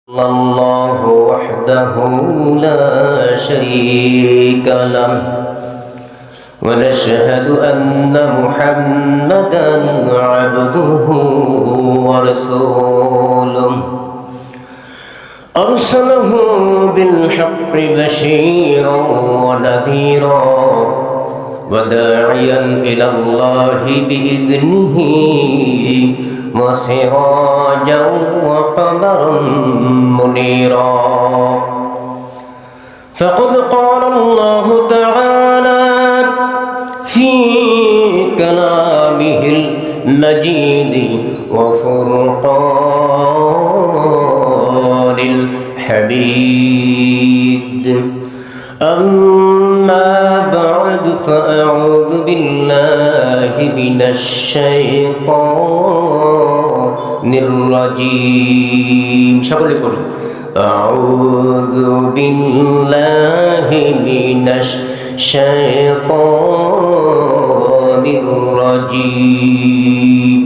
الله وحده لا شريك له ونشهد أن محمدا عبده ورسوله أرسله بالحق بشيرا ونذيرا وداعيا إلى الله بإذنه وسراجا وقمرا منيرا فقد قال الله تعالى في كلامه المجيد وفرقان الحميد أما بعد فأعوذ بالله من الشيطان الرجيم أعوذ بالله من الشيطان الرجيم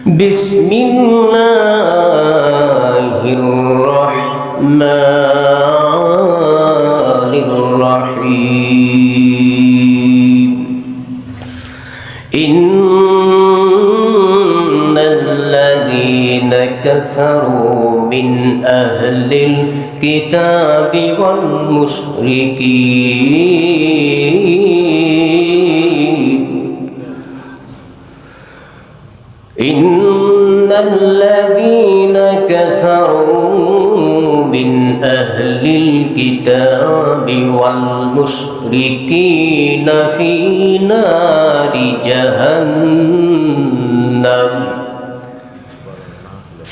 بسم الله الرحمن الرحيم إن الذين كفروا من أهل الكتاب والمشركين إن الذين كفروا من أهل الكتاب والمشركين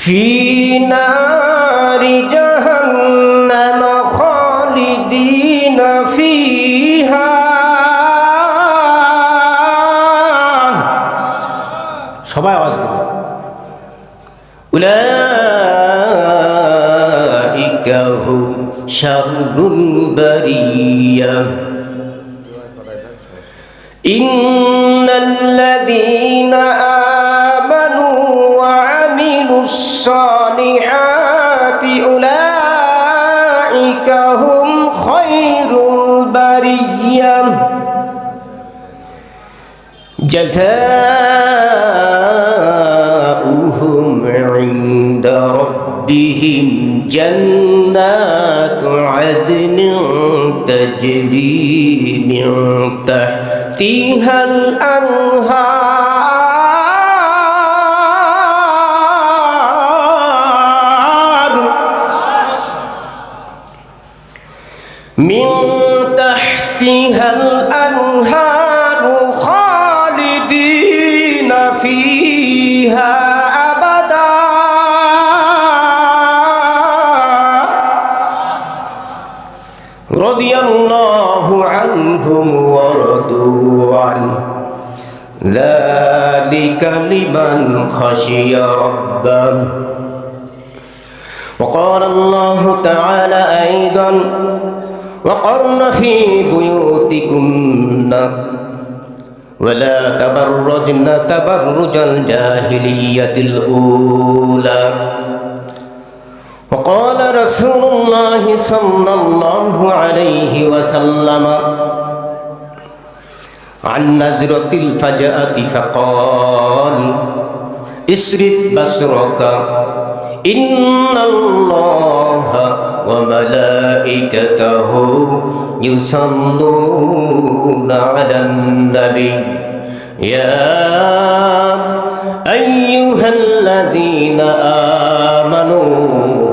في نار جهنم خالدين فيها সবাই আওয়াজ করুন أولئك هم شر البرية إن الذين آمنوا وعملوا الصالحات أولئك هم خير البرية جزاؤهم عند ربهم جنات عدن تجري من تحتها الأنهار خالدين فيها أبدا رضي الله عنهم ورضوا عنه ذلك لمن خشي ربه وقال الله تعالى أيضا وقرن في بيوتكن ولا تبرجن تبرج الجاهلية الأولى وقال رسول الله صلى الله عليه وسلم عن نزرة الفجأة فقال اسرد بصرك إن الله وملائكته يصلون على النبي يا أيها الذين آمنوا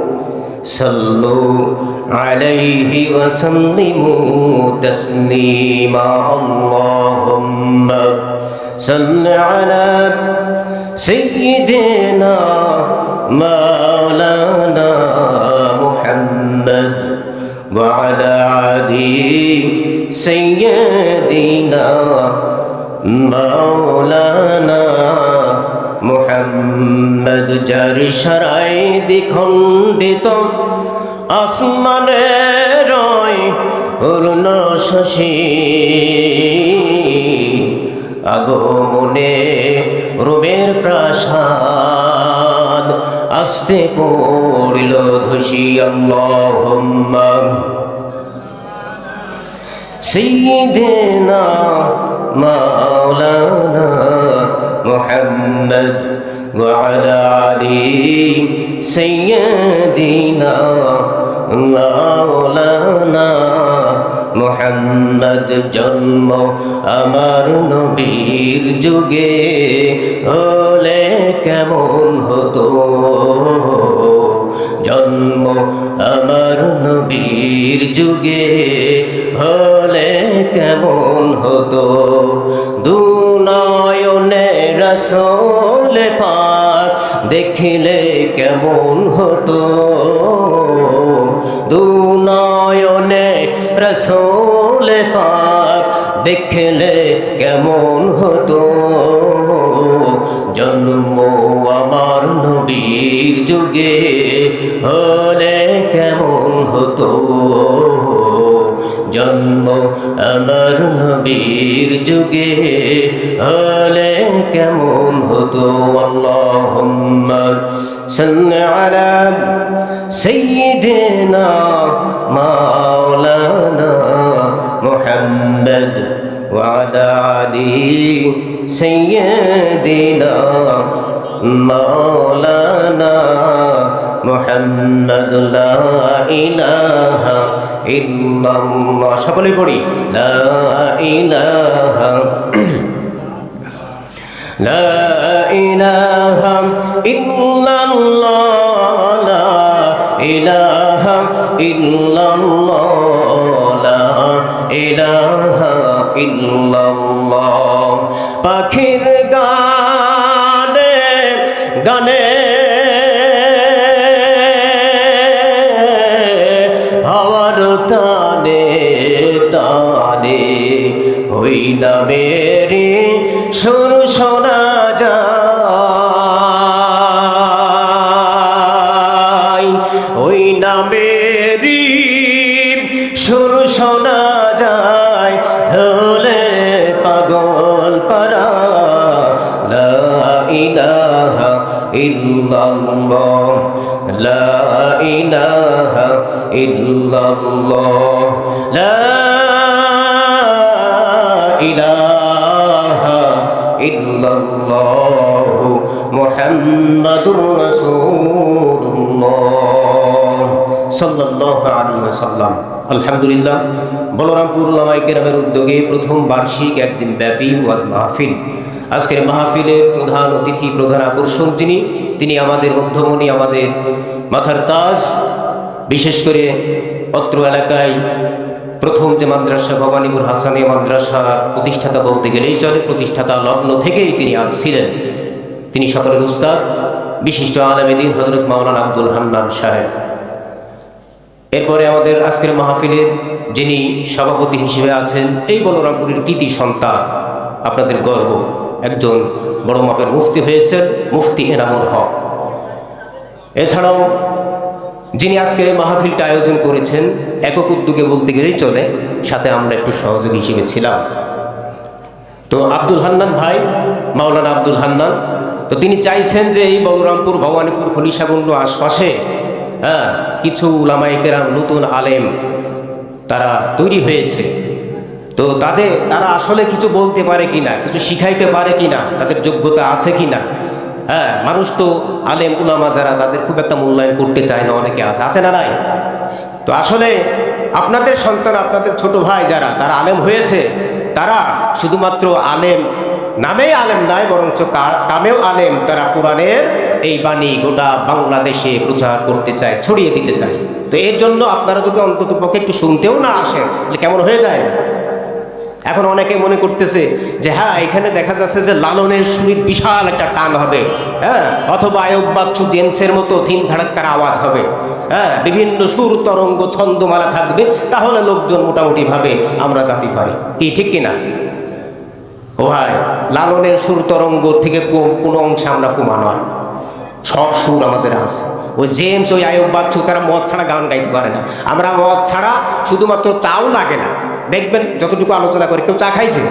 صلوا عليه وسلموا تسليما اللهم صل على سيدنا مولانا محمد وعلى علي سيدنا مولانا محمد জারি সারাই দ্বিখণ্ডিত আসমানের রয় পূর্ণ শশী আগমনে রূপের প্রাসাদ আস্তে পড়ল ধসি আল্লাহুম্মা সাইয়্যিদিনা মাওলানা মুহাম্মদ ওয়া আলা আলি সাইয়্যিদিনা মাওলানা মুহাম্মদ। জন্ম আমার নবীর যুগে হলে কেমন হতো, জন্ম আমার নবীর যুগে হলে কেমন হতো। দুনয়নে রাসূল পাক দেখিলে কেমন হতো, দুনয়নে রাসূল পাক দেখলে কেমন হতো। জন্ম আমার নবীর যুগে হলে কেমন হতো, জন্ম আমার নবীর যুগে হলে কেমন হতো। আল্লাহুম্মা সাল্লি আলা সাইয়্যিদিনা মাওলানা মুহাম্মদ ওয়া আলা আলি সাইয়্যিদিনা মাওলানা মুহাম্মদ। লা ইলাহা ইল্লাল্লাহ, সকলে পড়ি লা ইলাহা লা ইলাহা ইল্লাল্লাহ, লা ইলাহা ইল্লাল্লাহ, লা ইলাহা ইল্লাল্লাহ। পাখির গানে গানে হাওয়ার তানে তানে ওই নামেরই সুর শোনা যায়, ওই নামেরই সুর শোনা যায় হলে পাগল পারা। লা ইলাহা ইল্লাল্লাহ, লা ইলাহা ইল্লাল্লাহ, লা ইলাহা ইল্লাল্লাহ মুহাম্মাদুর রাসূলুল্লাহ সাল্লাল্লাহু আলাইহি ওয়াসাল্লাম। আলহামদুলিল্লাহ, বলরামপুর উলামায়ে কেরামের উদ্যোগে প্রথম বার্ষিক একদিন ব্যাপী ওয়াজ মাহফিল। আজকের মাহফিলের প্রধান অতিথি, প্রধান আকর্ষণ তিনি আমাদের মধ্যমণি, আমাদের মাথার তাজ। বিশেষ করে অত্র এলাকায় প্রথম যে মাদ্রাসা ভবানীপুর হাসানিয়া মাদ্রাসা প্রতিষ্ঠাতা বলতে গেলেই চলে, প্রতিষ্ঠাতা লগ্ন থেকেই তিনি ছিলেন। তিনি সকলের উস্তাদ, বিশিষ্ট আলেম দ্বীন হযরত মাওলানা আব্দুল হান্নান সাহেব। এরপরে আমাদের আজকের মাহফিলের যিনি সভাপতি হিসেবে আছেন, এই বলরামপুরের কৃতি সন্তান, আপনাদের গর্ব, একজন বড় মাপের মুফতি হয়েছেন, মুফতি এনামুল হক। এছাড়াও যিনি আজকের এই মাহফিলটা আয়োজন করেছেন, একক উদ্যোগে বলতে গেলেই চলে, সাথে আমরা একটু সহযোগী হিসেবে ছিলাম। তো আব্দুল হান্নান ভাই, মাওলানা আব্দুল হান্নান, তো তিনি চাইছেন যে এই বলরামপুর, ভবানীপুর, খলিশাগঞ্জ আশপাশে কিছু উলামায়ে কেরাম, নতুন আলেম তারা তৈরি হয়েছে। তো তারা আসলে কিছু বলতে পারে কিনা, কিছু শিখাইতে পারে কিনা, তাদের যোগ্যতা আছে কিনা। মানুষ তো আলেম উলামা যারা, তাদের খুব একটা মূল্যায়ন করতে চায় না, অনেকে আছে না নাই? তো আসলে আপনাদের সন্তান, আপনাদের ছোট ভাই যারা, তারা আলেম হয়েছে, তারা শুধুমাত্র আলেম নামেই আলেম নয়, বরঞ্চ কামেও আলেম। তারা কোরআনের এই বাণী গোটা বাংলাদেশে প্রচার করতে চায়, ছড়িয়ে দিতে চায়। তো এর জন্য আপনারা যদি অন্তত পক্ষে একটু শুনতেও না আসেন, তাহলে কেমন হয়ে যায়? এখন অনেকে মনে করতেছে যে হ্যাঁ, এখানে দেখা যাচ্ছে যে লালনের সুরির বিশাল একটা টান হবে, অথবা আয়ব বাচ্চু জেমসের মতো থিম ধাড়াক্কার আওয়াজ হবে, বিভিন্ন সুর তরঙ্গ ছন্দমালা থাকবে, তাহলে লোকজন মোটামুটি ভাবে আমরা জাতি পারি। কি ঠিক কিনা? ও ভাই, লালনের সুর তরঙ্গ থেকে কোনো অংশে আমরা কমা নয়, সব সুর আমাদের আছে। ওই জেমস, ওই আয়ব বাচ্চু, তারা মদ ছাড়া গান গাইতে পারে না। আমরা মদ ছাড়া শুধুমাত্র চাও লাগে না, দেখবেন যতটুকু আলোচনা করে কেউ চা খাইছে?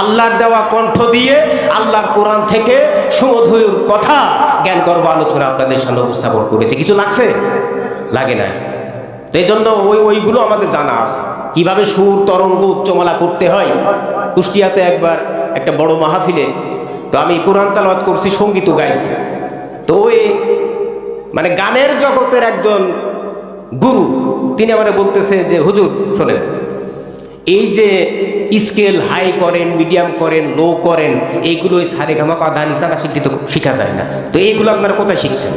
আল্লাহর দেওয়া কণ্ঠ দিয়ে আল্লাহর কোরআন থেকে সুমধুর কথা জ্ঞান গর্ব আলোচনা আপনাদের সামনে উপস্থাপন করেছে। কিছু লাগছে? লাগে না। এই জন্য ওইগুলো আমাদের জানা আছে, কিভাবে সুর তরঙ্গ উচ্চমালা করতে হয়। কুষ্টিয়াতে একবার একটা বড় মাহফিলে তো আমি কোরআন তেলাওয়াত করছি, সঙ্গীতও গাইছি। তো ওই মানে গানের জগতের একজন গুরু তিনি আমাকে বলতেছে যে হুজুর শোনেন, এই যে স্কেল হাই করেন, মিডিয়াম করেন, লো করেন, এইগুলো ওই সারে গামা পা দা নিসা না শিখতে তো শেখা যায় না, তো এইগুলো আপনারা কোথায় শিখছেন?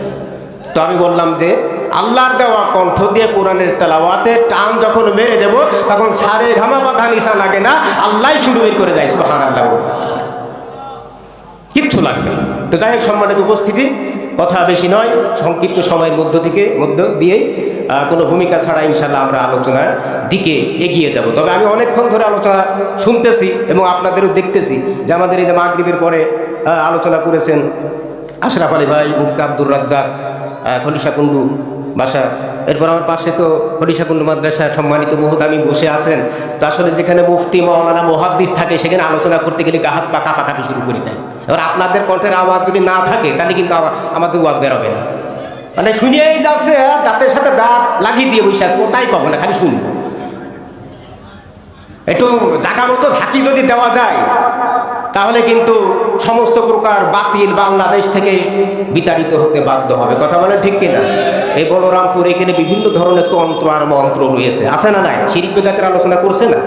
তো আমি বললাম যে আল্লাহর দেওয়া কণ্ঠ দিয়ে কোরআনের তেলাওয়াতে টান যখন মেরে দেব তখন সারে ঘামা পা দা নিসা লাগে না, আল্লাহ শুরু করে দেয় সুবহানাল্লাহ, কিচ্ছু লাগবে না। তো যাই হোক, সম্মানিত উপস্থিতি, কথা বেশি নয়, সংক্ষিপ্ত সময়ের মধ্য দিয়েই কোনো ভূমিকা ছাড়া ইনশাল্লাহ আমরা আলোচনার দিকে এগিয়ে যাব। তবে আমি অনেকক্ষণ ধরে আলোচনা শুনতেছি এবং আপনাদেরও দেখতেছি যে আমাদের এই যে মাগরিবের পরে আলোচনা করেছেন আশরাফ আলী ভাই, মুফতি আব্দুর রাজ্জাক, খলিশাকুণ্ডু বাসা, এরপর আমার পাশে তো খলিশাকুণ্ডু মাদ্রাসার সম্মানিত মুহতামি বসে আছেন। তো আসলে যেখানে মুফতি মাওলানা মুহাদ্দিস থাকে সেখানে আলোচনা করতে গেলে গাহাত পা কাঁপাকাঁপি শুরু করে দেয়। এবার আপনাদের কণ্ঠের আওয়াজ যদি না থাকে তাহলে কিন্তু আমাদের ওয়াজ বেরোবে না, মানে শুনিয়েই যাচ্ছে, দাঁতের সাথে দাঁত লাগিয়ে দিয়ে বসে আছে, কোথায় কব না, খালি শুনবো। একটু জায়গা মতো ঝাঁকি যদি দেওয়া যায় তাহলে কিন্তু সমস্ত প্রকার বাতিল বাংলাদেশ থেকে বিতাড়িত হতে বাধ্য হবে। কথা বলেন ঠিক কিনা? এই বলরামপুর এখানে বিভিন্ন ধরনের তন্ত্র আর মন্ত্র রয়েছে, আছে না নাই? শিরক বিদআতের আলোচনা করছে না?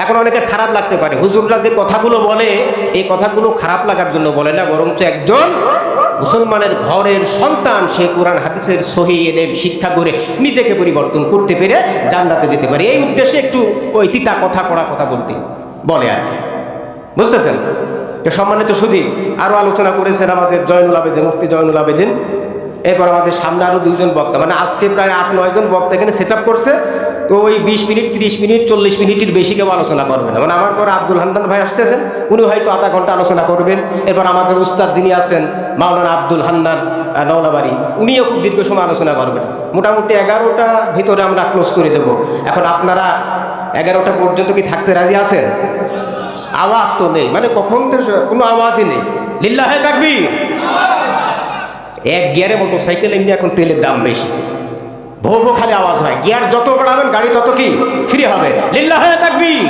এখন অনেকের খারাপ লাগতে পারে, হুজুররা যে কথাগুলো বলে এই কথাগুলো খারাপ লাগার জন্য বলে না, বরঞ্চ একজন মুসলমানের ঘরের সন্তান সে কোরআন হাদিসের সহি এলেম শিক্ষা করে নিজেকে পরিবর্তন করতে পেরে জান্নাতে যেতে পারে, এই উদ্দেশ্যে একটু ওই তিতা কথা কড়া কথা বলতে বলে আর কি, বুঝতেছেন? সম্মানিত সুধী, আরও আলোচনা করেছেন আমাদের জয়নুল আবেদিন, মুফতি জয়নুল আবেদিন। এরপর আমাদের সামনে আরও 2জন বক্তা, মানে আজকে প্রায় 8-9 জন বক্তা এখানে সেট আপ করছে। তো ওই 20 মিনিট 30 মিনিট 40 মিনিটের বেশি কেউ আলোচনা করবে না। মানে আমার পরে আব্দুল হান্নান ভাই আসতেছেন, উনি হয়তো আধা ঘন্টা আলোচনা করবেন। এরপর আমাদের উস্তাদ যিনি আছেন মাওলানা আব্দুল হান্নান নওলাবাড়ি, উনিও খুব দীর্ঘ সময় আলোচনা করবেন। মোটামুটি 11টা ভিতরে আমরা ক্লোজ করে দেব। এখন আপনারা 11টা পর্যন্ত কি থাকতে রাজি আছেন? আওয়াজ তো নেই, মানে কখন তো কোনো আওয়াজই নেই। লিল্লাহে তাকবীর। এক গিয়ারে মোটরসাইকেল এমনি এখন তেলের দাম বেশি, ভো ভো খালি আওয়াজ হয়। গিয়ার যত বাড়াবেন গাড়ি তত কি ফ্রি হবে। লিল্লাহে তাকবীর।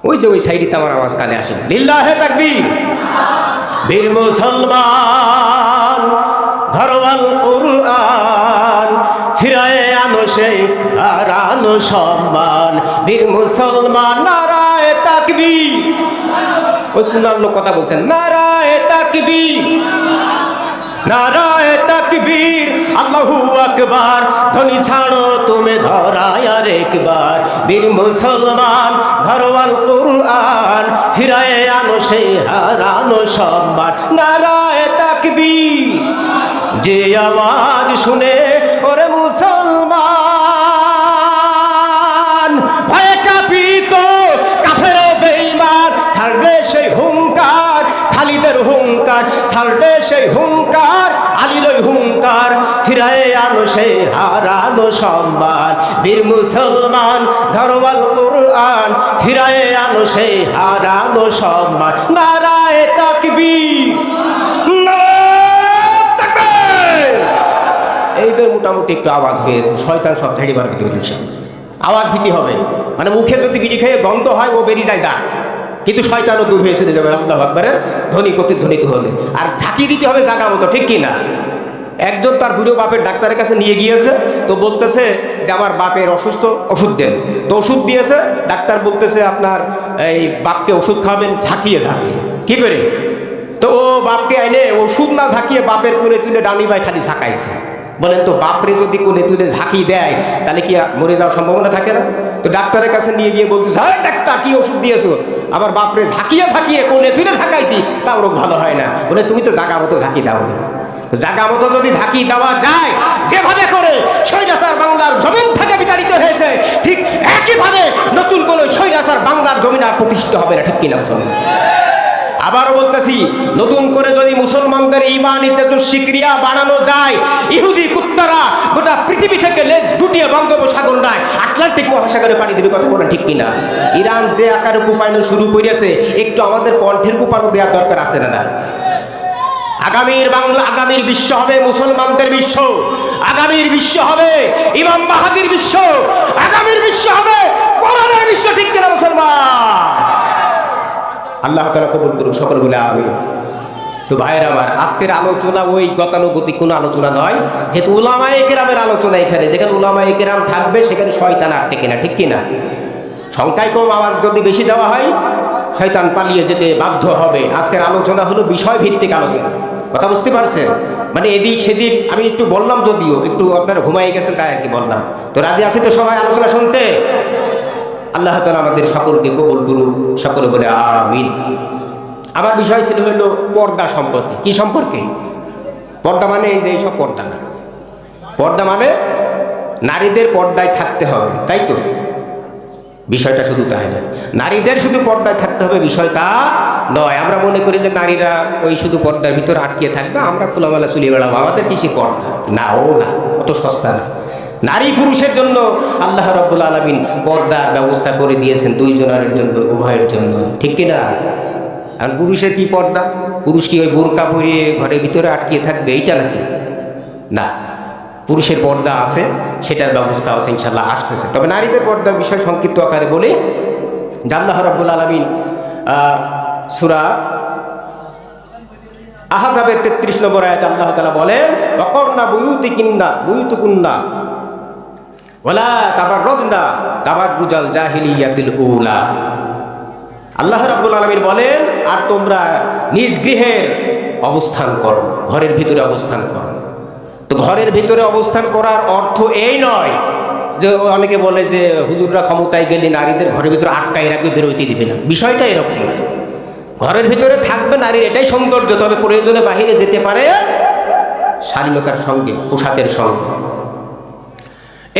ওই যে ওই সাইডে আমার আওয়াজ কানে আসে। লিল্লাহে তাকবীর। বীর মুসলমান ধরওয়াল কুরআন, ফিরায়ে আনো সেই হারানো সম্মান। বীর মুসলমান নারায়ে তাকবীর। ওই কুনার লোক কথা বলছেন, নারায়ে তাকবীর, নারায়ে তাকবীর, আল্লাহু আকবার, ধ্বনি ছাড়ো তুমি ধরায় আর একবার। বীর মুসলমান ধরওয়াল কুরআন, ফিরায়ে আনো সেই হারানো সম্মান। নারায়ে তাকবীর। যে আওয়াজ শুনে ওরে মুসলমান ভয়ে কাঁপিত, কাফের বেঈমান ছাড়বে সেই হুঙ্কার, খালিদের হুঙ্কার ছাড়বে সেই হুঙ্কার, আলীর হুঙ্কার, ফিরায়ে আনো সেই হারানো সম্মান। বীর মুসলমান ধরওয়াল কুরআন, ফিরায়ে আনো সেই হারানো সম্মান। নারায়ে তাকবীর। এইবার মোটামুটি একটু আওয়াজ হয়েছে, শয়তান সব ঝাড়ি বার করতে হচ্ছে। আওয়াজ দিতে হবে, মানে মুখে যদি বিড়ি খেয়ে গন্ধ হয় ও বেরিয়ে যায় যা, কিন্তু শয়তানও দূর হয়ে এসে যাবে আল্লাহু আকবারের ধ্বনি প্রতিধ্বনিত হলে। আর ঝাঁকি দিতে হবে জায়গা মতো, ঠিক কি না? একজন তার বুড়ো বাপের ডাক্তারের কাছে নিয়ে গিয়েছে, তো বলতেছে যে আমার বাপের অসুস্থ, ওষুধ দেন। তো ওষুধ দিয়েছে, ডাক্তার বলতেছে আপনার এই বাপকে ওষুধ খাওয়াবেন ঝাঁকিয়ে ঝাঁকিয়ে। কি করে? তো ও বাপকে এনে ওষুধ না ঝাঁকিয়ে বাপের কোলে তুলে ডানি ভাই খালি ঝাঁকাইছে। বলেন তো, বাপরে যদি কোলে তুলে ঝাঁকি দেয় তাহলে কি মরে যাওয়ার সম্ভাবনা থাকে না? তো ডাক্তারের কাছে নিয়ে গিয়ে বলতেছে, হ্যাঁ ডাক্তার কি ওষুধ দিয়েছো? আবার বাপরে ঝাঁকিয়ে ঝাঁকিয়ে কোলে তুলে ঝাঁকাইছি, তাও রোগ ভালো হয় না। বলে তুমি তো জাগা মতো ঝাঁকি দাও না। জাগা মতো যদি ঝাঁকি দেওয়া যায়, যেভাবে করে স্বৈরাচার বাংলার জমিন থেকে বিতাড়িত হয়েছে, ঠিক একইভাবে নতুন করে স্বৈরাচার বাংলার জমিন আর প্রতিষ্ঠিত হবে না, ঠিক কিনা? আবার বলতেছি, নতুন করে যদি মুসলমানদের ঈমানি তেজস্বী ক্রিয়া বানানো যায়, ইহুদি কুত্তারা গোটা পৃথিবী থেকে লেজ গুটিয়ে নিয়ে বঙ্গোপসাগর নয় আটলান্টিক মহাসাগরে পাড়ি দেবে, কথা বলেন ঠিক কিনা? ইরান যে আকারে কোপানো শুরু করেছে, একটু আমাদের কণ্ঠের কোপানো দেওয়ার দরকার আছে না? আগামীর বিশ্ব হবে মুসলমানদের বিশ্ব, আগামীর বিশ্ব হবে ইমাম মাহাদির বিশ্ব, আগামীর বিশ্ব হবে কোরআনের বিশ্ব, ঠিক কিনা মুসলমান? আল্লাহ তাআলা কবুল করুক, সকল বলে আমিন। তো ভাইয়ের আমার, আজকের আলোচনা ওই গতানুগতিক কোনো আলোচনা নয়, যেহেতু উলামায়ে কেরামের আলোচনা এখানে, যেখানে উলামায়ে কেরাম থাকবে সেখানে শয়তান আটকে কিনা, ঠিক কিনা? সংখ্যায় কম, আওয়াজ যদি বেশি দেওয়া হয় শয়তান পালিয়ে যেতে বাধ্য হবে। আজকের আলোচনা হলো বিষয় ভিত্তিক আলোচনা, কথা বুঝতে পারছেন? মানে এদিক সেদিক আমি একটু বললাম, যদিও একটু আপনারা ঘুমাই গেছেন তাই আর কি বললাম। তো রাজি আছি তো সবাই আলোচনা শুনতে? আল্লাহ তাআলা আমাদের সকলকে কবুল করুন, সকলে বলে আমিন। আমার বিষয় ছিল হলো পর্দা সম্পর্কে। কি সম্পর্কে? পর্দা মানে এই যে এইসব পর্দা না, পর্দা মানে নারীদের পর্দায় থাকতে হবে, তাই তো? বিষয়টা শুধু তাই নয়, নারীদের শুধু পর্দায় থাকতে হবে বিষয়টা নয়। আমরা মনে করি যে নারীরা ওই শুধু পর্দার ভিতরে আটকে থাকবে, আমরা খোলামেলা চলিয়ে বেড়াবো, আমাদের কিছু পর্দা না, ও না, অত সস্তা না। নারী পুরুষের জন্য আল্লাহ রাব্বুল আলামিন পর্দার ব্যবস্থা করে দিয়েছেন, দুইজনের জন্য, উভয়ের জন্য, ঠিক কিনা? আর পুরুষের কি পর্দা? পুরুষ কি ওই বোরকা পরিয়ে ঘরের ভিতরে আটকে থাকবে, এইটা নাকি? না, পুরুষের পর্দা আছে, সেটার ব্যবস্থা আছে, ইনশাল্লাহ আসতেছে। তবে নারীদের পর্দার বিষয় সংক্ষিপ্ত আকারে বলে, আল্লাহ রাব্বুল আলামিন সূরা আহজাবের 33 নম্বর আয়াতে আল্লাহ তাআলা বলেন, ওয়াকরনা বুয়ুতুকুন্না ওয়ালা তাবাররুজনা তাবাররুজাল জাহিলিয়াতিল উলা। আল্লাহ রাব্বুল আলামিন বলেন, আর তোমরা নিজ গৃহের অবস্থান করো, ঘরের ভিতরে অবস্থান করো। তো ঘরের ভিতরে অবস্থান করার অর্থ এই নয় যে অনেকে বলে যে হুজুররা ক্ষমতায় গেলে নারীদের ঘরের ভিতরে আটকায় রাখবে, বেরোইতে দিবে না, বিষয়টা এরকম না। ঘরের ভিতরে থাকবে নারীর, এটাই সৌন্দর্য, তবে প্রয়োজনে বাহিরে যেতে পারে শালীনতার সঙ্গে, পোশাকের সঙ্গে।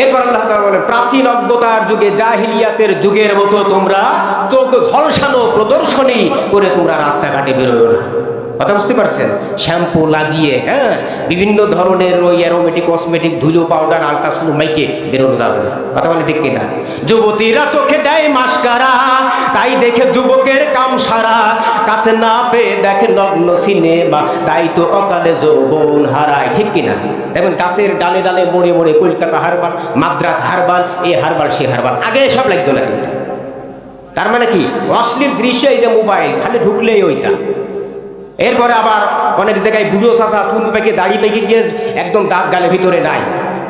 এরপর আল্লাহ তাআলা বলেন, প্রাচীন অজ্ঞতার যুগে, জাহিলিয়াতের যুগের মতো তোমরা চোখ ঝলসানো প্রদর্শনী করে তোমরা রাস্তাঘাটে বেরোয় না, কথা বুঝতে পারছেন? শ্যাম্পু লাগিয়ে, হ্যাঁ, বিভিন্ন ধরনের ওই অ্যারোমেটিক কসমেটিক, ধুলো, পাউডার, আলতা শুরু মাইকে বেরোনো যাবে না, কথা বলে ঠিক কিনা? যুবতীরা চোখে দেয় মাস্কারা, তাই দেখে যুবকের কাম সারা, কাছে না পেয়ে দেখে নগ্ন সিনেমা, তাই তো অকালে যৌবন হারায়, ঠিক কিনা? দেখুন গাছের ডালে ডালে মোড়ে মোড়ে কলকাতা হারবাল, মাদ্রাজ হারবাল, এ হারবাল সে হারবাল, আগে সব লাগতো না কিন্তু। তার মানে কি? অশ্লীল দৃশ্য, এই যে মোবাইল খালি ঢুকলেই ওইটা। এরপরে আবার অনেক জায়গায় বুড়ো চাষা চুল পেকে দাড়ি পেকে গিয়ে একদম দাঁত গালে ভিতরে নাই,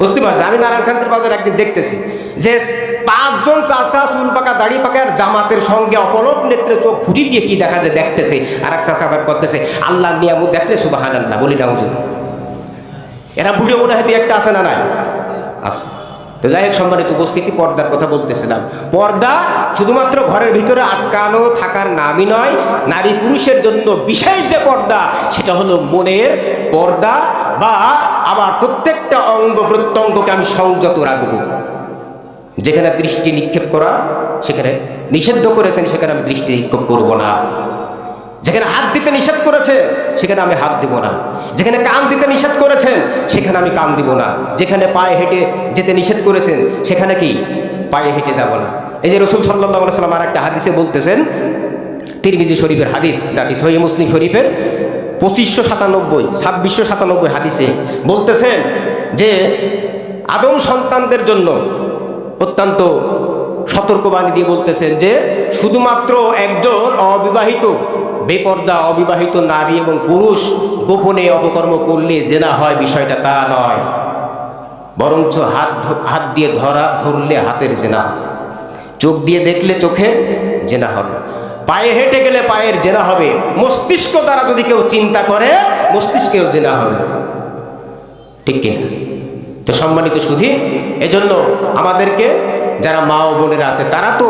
বুঝতে পারছি? আমি নারায়ণখান্তির বাজার একদিন দেখতেছি যে 5 জন চাষা চুল পাকা দাড়ি পাকা আর জামাতের সঙ্গে অপলক নেত্রে চোখ ফুটি দিয়ে কি দেখা যায় দেখতেছে, আর এক চাষা আবার করতেছে আল্লাহ নিয়ামত দেখলে সুবহানাল্লাহ, বলি না হুজুর? এরা বুড়ো মনে হয় একটা আছে না? নাই, আছে। তো যাই হোক, সম্মানিত উপস্থিতি, পর্দার কথা বলতেছিলাম। পর্দা শুধুমাত্র ঘরের ভিতরে আটকানো থাকার নামই নয়, নারী পুরুষের জন্য বিশেষ যে পর্দা, সেটা হলো মনের পর্দা, বা আবার প্রত্যেকটা অঙ্গ প্রত্যঙ্গকে আমি সংযত রাখবো। যেখানে দৃষ্টি নিক্ষেপ করা সেখানে নিষিদ্ধ করেছেন, সেখানে আমি দৃষ্টি নিক্ষেপ করব না। যেখানে হাত দিতে নিষেধ করেছে সেখানে আমি হাত দিব না। যেখানে কান দিতে নিষেধ করেছেন সেখানে আমি কান দিব না। যেখানে পায়ে হেঁটে যেতে নিষেধ করেছেন সেখানে কি পায়ে হেঁটে যাব না। এই যে রাসূল সাল্লাল্লাহু আলাইহি ওয়াসাল্লাম আর একটা হাদিসে বলতেছেন, তিরমিজি শরীফের হাদিস, নাকি সহিহ মুসলিম শরীফের 2697 হাদিসে বলতেছেন যে আদম সন্তানদের জন্য অত্যন্ত সতর্কবাণী দিয়ে বলতেছেন যে শুধুমাত্র একজন অবিবাহিত, বেপর্দা অবিবাহিত নারী এবং পুরুষ গোপনে অপকর্ম করলে জেনা হয়, বিষয়টা তা নয়, বরঞ্চ হাত দিয়ে ধরলে হাতের জেনা, চোখ দিয়ে দেখলে চোখে জেনা হবে, পায়ে হেঁটে গেলে পায়ের জেনা হবে, মস্তিষ্ক দ্বারা যদি কেউ চিন্তা করে মস্তিষ্কেও জেনা হবে, ঠিক কিনা? তো সম্মানিত সুধী, এজন্য আমাদেরকে যারা মা ও বোনেরা আছে তারা তো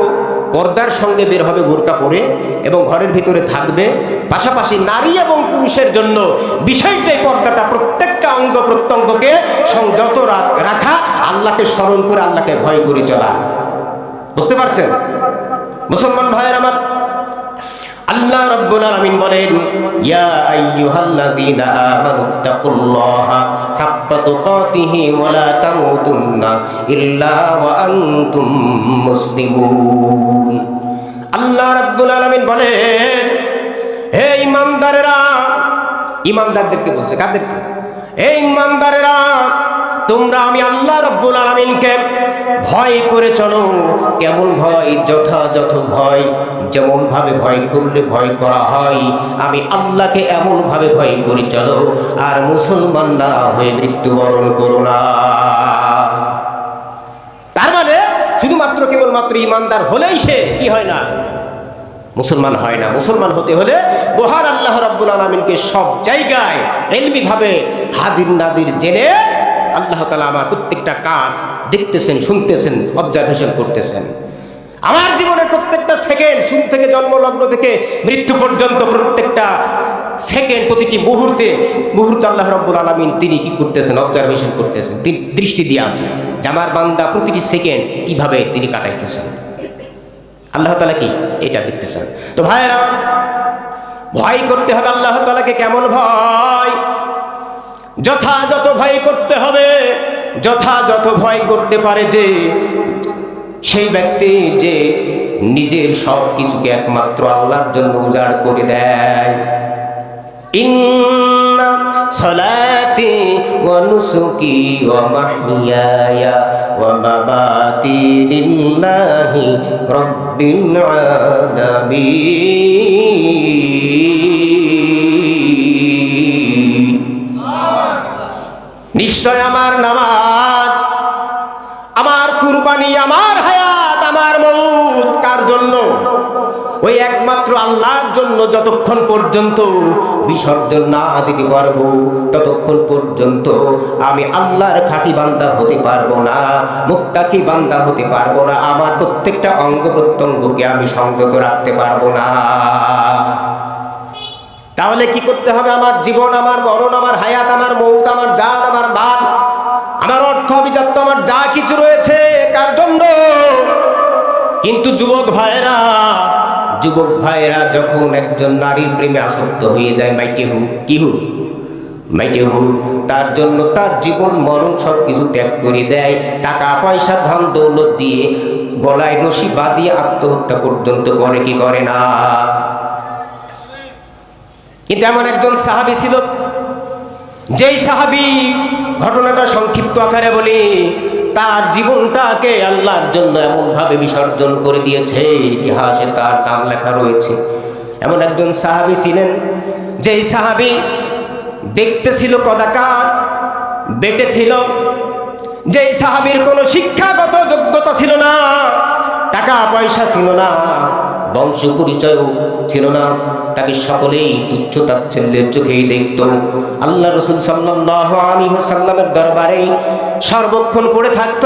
পর্দার সঙ্গে বের হবে বোরকা পরে এবং ঘরের ভিতরে থাকবে। পাশাপাশি নারী এবং পুরুষের জন্য বিষয়টাই পর্দাটা, প্রত্যেকটা অঙ্গ প্রত্যঙ্গকে সংযত রাখা, আল্লাহকে স্মরণ করে আল্লাহকে ভয় করে চলা। বুঝতে পারছেন মুসলমান ভাইয়ের আমার? আল্লাহ রাব্বুল আলামিন বলেন, ইয়া আইয়ুহাল্লাযীনা আমানুত্তাকুল্লাহা হাক্কা তুকাতিহি ওয়া লা তামুতুন্না ইল্লা ওয়া আনতুম মুসলিমুন। আল্লাহ রাব্বুল আলামিন বলেন, হে ঈমানদারেরা, ঈমানদারদেরকে বলছে, কাদেরকে? হে ঈমানদারেরা, তোমরা আমি আল্লাহ রাব্বুল আলামিনকে ভয় করে চলো। কেমন ভয়? যথাযথ ভয়। যেমন ভাবে ভয় করলে ভয় করা হয়, আমি আল্লাহকে এমন ভাবে ভয় করে চলো। আর মুসলমান না হয়ে মৃত্যুবরণ করো না। তার মানে শুধুমাত্র কেবলমাত্র ঈমানদার হলেই সে কি হয় না? মুসলমান হয় না। মুসলমান হতে হলে মহান আল্লাহ রাব্বুল আলামিনকে সব জায়গায় ইলমি ভাবে হাজির নাজির জেনে আল্লাহ তাআলা আমার প্রত্যেকটা কাজ দেখতেছেন, শুনতেছেন, অবজারভেশন করতেছেন। আমার জীবনের প্রত্যেকটা সেকেন্ড, শুরু থেকে জন্মলগ্ন থেকে মৃত্যু পর্যন্ত প্রত্যেকটা সেকেন্ড, প্রতিটি মুহূর্তে আল্লাহ রাব্বুল আলামিন তিনি কি করতেছেন? অবজারভেশন করতেছেন, তিনি দৃষ্টি দিয়ে আছেন যে আমার বান্দা প্রতিটি সেকেন্ড কিভাবে তিনি কাটাইতেছেন। আল্লাহ তাআলা কি এটা দেখতেছেন। তো ভাইরা, ভয় করতে হবে আল্লাহ তাআলাকে। কেমন ভয়? যথাযথ ভয় করতে হবে। যথাযথ ভয় করতে পারে যে সেই ব্যক্তি যে নিজের সব কিছুকে একমাত্র আল্লাহর জন্য উজাড় করে দেয়। ইন্না সলাতি ওয়া নুসুকি ওয়া মাহইয়ায়া ওয়া মামাতি লিল্লাহি রাব্বিল আলামিন। নিশ্চয় আমার নামাজ, আমার কুরবানি, আমার হায়াত, আমার মউত কার জন্য? ওই একমাত্র আল্লাহর জন্য। যতক্ষণ পর্যন্ত বিসর্জন না দিতে পারবো ততক্ষণ পর্যন্ত আমি আল্লাহর খাঁটি বান্দা হতে পারবো না, মুত্তাকি বান্দা হতে পারবো না। আমার প্রত্যেকটা অঙ্গ প্রত্যঙ্গকে আমি সংযত রাখতে পারবো না। তাহলে কি করতে হবে? আমার জীবন, আমার মরণ, আমার হায়াত, আমার মউত, আমার জান, আমার মাল, আমার অর্থ অভিজাত্য, আমার যা কিছু রয়েছে কার জন্য? কিন্তু যুবক ভাইরা যখন একজন নারীর প্রেমে আসক্ত হয়ে যায়, মাইকে হু তার জন্য তার জীবন মরণ সব কিছু ত্যাগ করে দেয়। টাকা পয়সা ধন দৌলত দিয়ে গলায় রশি বাঁধিয়ে আত্মহত্যা পর্যন্ত করে কি করে না? কিন্তু এমন একজন সাহাবী ছিল, যেই সাহাবী, ঘটনাটা সংক্ষিপ্ত আকারে বলি, তার জীবনটাকে আল্লাহর জন্য এমন ভাবে বিসর্জন করে দিয়েছে, ইতিহাসে তার নাম লেখা রয়েছে। এমন একজন সাহাবী ছিলেন, যেই সাহাবী দেখতে ছিল কদাকার, বেটে ছিল, যেই সাহাবীর কোনো শিক্ষাগত যোগ্যতা ছিল না, টাকা পয়সা ছিল না, বংশ পরিচয়ও ছিল না, তাকে সকলেই তুচ্ছ তাচ্ছিল্যের চোখেই দেখত। আল্লাহ রাসূল সাল্লাল্লাহু আলাইহি ওয়াসাল্লামের দরবারে সর্বক্ষণ পড়ে থাকত।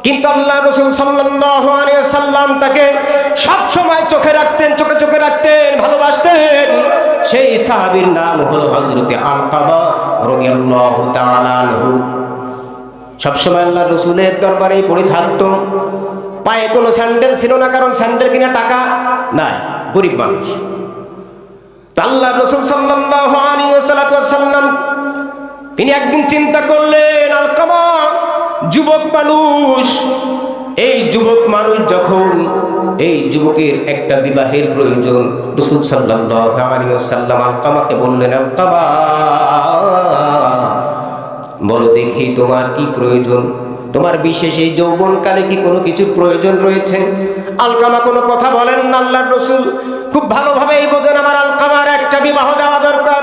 কিন্তু আল্লাহ রাসূল সাল্লাল্লাহু আলাইহি ওয়াসাল্লাম তাকে সব সময় চোখে রাখতেন, ভালোবাসতেন। সেই সাহাবীর নাম হলো হযরতে আলকামা রাদিয়াল্লাহু তাআলা আনহু। সব সময় আল্লাহ রাসূলের দরবারেই পড়ে থাকত। পায়ে কোনো স্যান্ডেল ছিল না, কারণ স্যান্ডেল কিনা টাকা নাই, গরিব মানুষ। আল্লাহ রাসূল সাল্লাল্লাহু আলাইহি ওয়াসাল্লাম তিনি একদিন চিন্তা করলেন, আলকামা যুবক মানুষ, এই যুবক মানুষ যখন, এই যুবকের একটা বিবাহের প্রয়োজন। রাসূল সাল্লাল্লাহু আলাইহি ওয়াসাল্লাম আলকামাকে বললেন, আলকামা বলো দেখি তোমার কি প্রয়োজন, তোমার বিশেষ এই যৌবনকালে কি কোনো কিছু প্রয়োজন রয়েছে? আলকামা কোনো কথা বলেন না। আল্লাহর রাসূল খুব ভালোভাবে এই বোঝেন, আমার আলকামার একটা বিবাহ দেওয়া দরকার।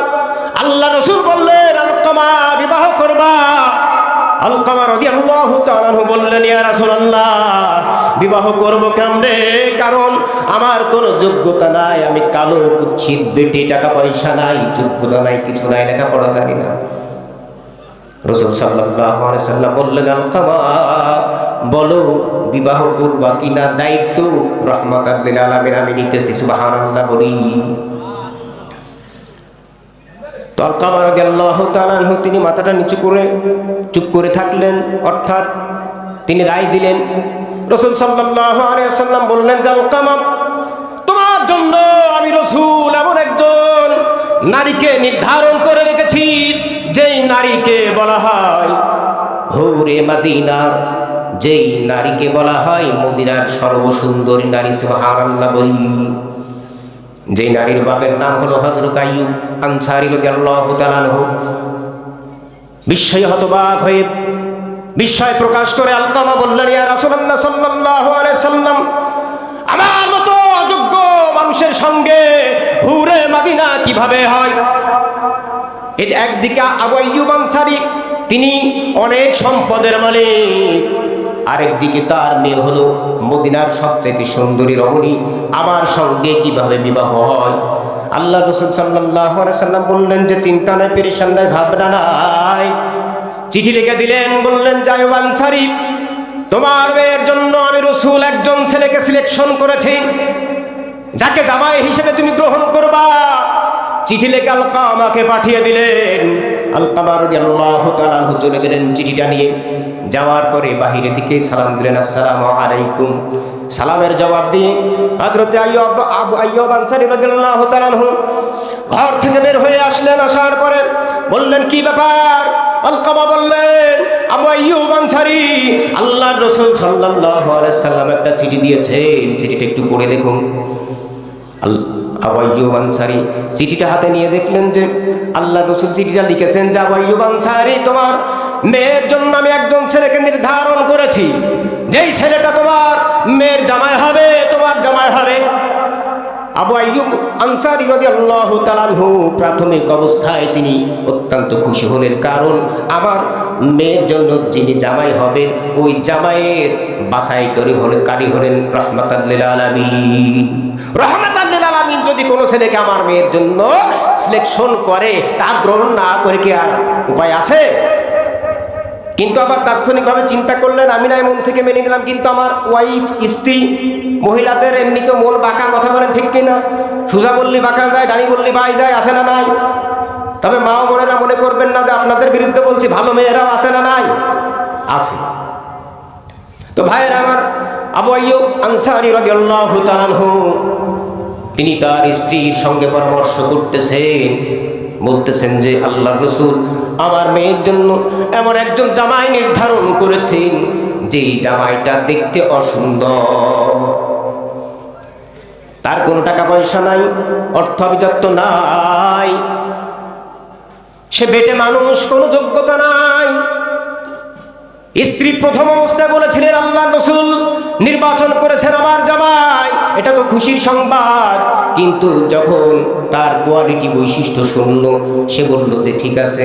আল্লাহ রাসূল বললেন, আলকামা বিবাহ করবা? আলকামা রাদিয়াল্লাহু তাআলা আনহু বললেন, ইয়া রাসূলুল্লাহ বিবাহ করব কেমনে? কারণ আমার কোনো যোগ্যতা নাই, আমি কালো কুচ্ছিত বেটি, টাকা পয়সা নাই, যোগ্যতা নাই, কিছু নাই, লেখাপড়া জানি না। রাসূল সাল্লাল্লাহু আলাইহি ওয়াসাল্লাম বললেন, আলকামা বলো বিবাহ করবা কিনা? দায়িত্ব রাহমাতাল লিল আলামিন আমি নিতেছি, সুবহানাল্লাহ বলি। তো আলকামা রাদিয়াল্লাহু তাআলা আনহু তিনি মাথাটা নিচু করে চুপ করে থাকলেন, অর্থাৎ তিনি রায় দিলেন। রাসূল সাল্লাল্লাহু আলাইহি ওয়াসাল্লাম বললেন যে, আলকামা তোমার জন্য আমি রাসূল এমন একজন নারীকে নির্ধারণ করে রেখেছি, যেই নারীকে বলা হয় হুরে মদিনা, যেই নারীকে বলা হয় মদিনার সর্বসুন্দরী নারী। সুবহানাল্লাহ বলি। যেই নারীর বাপের নাম হলো হযরত আইয়ুব আনসারী রাদিয়াল্লাহু তাআলা আনহু। বিস্ময়ে হতবাক হয়ে বিস্ময় প্রকাশ করে আলকামা বললেন, ইয়া রাসূলুল্লাহ সাল্লাল্লাহু আলাইহি সাল্লাম, আমার মতো অযোগ্য মানুষের সঙ্গে হুরে মদিনা কিভাবে হয়? এর একদিকে আবু আইয়ুব আনসারী, তিনি অনেক সম্পদের মালিক, আরেকদিকে তার মেয়ে হলো মদিনার সবচেয়ে সুন্দরী রমণী, আমার সঙ্গে কিভাবে বিবাহ হয়? আল্লাহ রাসূল সাল্লাল্লাহু আলাইহি সাল্লাম বললেন যে চিন্তা নাই, পেরেশান নাই, ভাবনা নাই। চিঠি লিখে দিলেন, বললেন যে আইয়ুব আনসারী, তোমার মেয়ের জন্য আমি রাসূল একজন ছেলেকে সিলেকশন করেছি, যাকে জামাই হিসেবে তুমি গ্রহণ করবা। চিঠি লিখে আলকামাকে পাঠিয়ে দিলেন। আলকামা রাদিয়াল্লাহু তাআলা আনহু চলে গেলেন চিঠিটা নিয়ে। যাওয়ার পরে বাহিরে থেকে সালাম দিলেন, আসসালামু আলাইকুম। সালামের জবাব দিয়ে হযরত আবু আইয়ুব আনসারী রাদিয়াল্লাহু তাআলা আনহু ঘর থেকে বের হয়ে আসলেন। আসার পরে বললেন, কি ব্যাপার? আলকামা বললেন, আবু আইয়ুব আনসারী, আল্লাহর রাসূল সাল্লাল্লাহু আলাইহি সাল্লাম একটা চিঠি দিয়েছেন, চিঠিটা একটু পড়ে দেখুন। আবু আইয়ুব আনসারী চিঠিটা হাতে নিয়ে দেখলেন যে আল্লাহর রাসূল চিঠিটা লিখেছেন যে আবু আইয়ুব আনসারী, তোমার মেয়ের জন্য আমি একজন ছেলেকে নির্ধারণ করেছি, যেই ছেলেটা তোমার মেয়ের জামাই হবে, তোমার জামাই হবে। আবু আইয়ুব আনসারী রাদিয়াল্লাহু তাআলা আনহু প্রাথমিক অবস্থায় তিনি অত্যন্ত খুশি হলেন, কারণ আমার মেয়ের জন্য যিনি জামাই হবেন ওই জামাইয়ের বাছাই করে কারি হলেন রাহমাতাল লিল আলামিন। রাহমাতাল লিল আলামিন যদি কোনো ছেলেকে আমার মেয়ের জন্য সিলেকশন করে, তা গ্রহণ না করে কি আর উপায় আছে? কিন্তু আবার তাৎক্ষণিকভাবে চিন্তা করলেন, আমি না মন থেকে মেনে নিলাম, কিন্তু আমার ওয়াইফ, স্ত্রী, মহিলাদের এমনি তো মন বাঁকা, কথা বলেন ঠিক কিনা? সোজা বললি বাঁকা যায়, ডানি বললি বাই যায়, আছে না নাই? তবে মা ও বোনেরা মনে করবেন না যে আপনাদের বিরুদ্ধে বলছি, ভালো মেয়েরাও আছে না নাই? আছে। তো ভাইয়েরা আমার, আবু আইয়ুব আনসারী রাদিয়াল্লাহু তাআলা আনহু তিনি তার স্ত্রীর সঙ্গে পরামর্শ করতেছেন, বলতেছেন যে আল্লাহর রাসূল আমার মেয়ের জন্য এমন একজন জামাই নির্ধারণ করেছেন, যেই জামাইটা দেখতে অসুন্দর, তার কোনো টাকা পয়সা নাই, অর্থ আভিজাত্য নাই, সে বেটে মানুষ, কোনো যোগ্যতা নাই। স্ত্রী প্রথম অবস্থায় বলেছিলেন আল্লাহর রাসূল নির্বাচন করেছেন আমার জামাই, এটা তো খুশির সংবাদ। কিন্তু যখন তার কোয়ালিটি বৈশিষ্ট্য শুনল, সে বলল যে ঠিক আছে,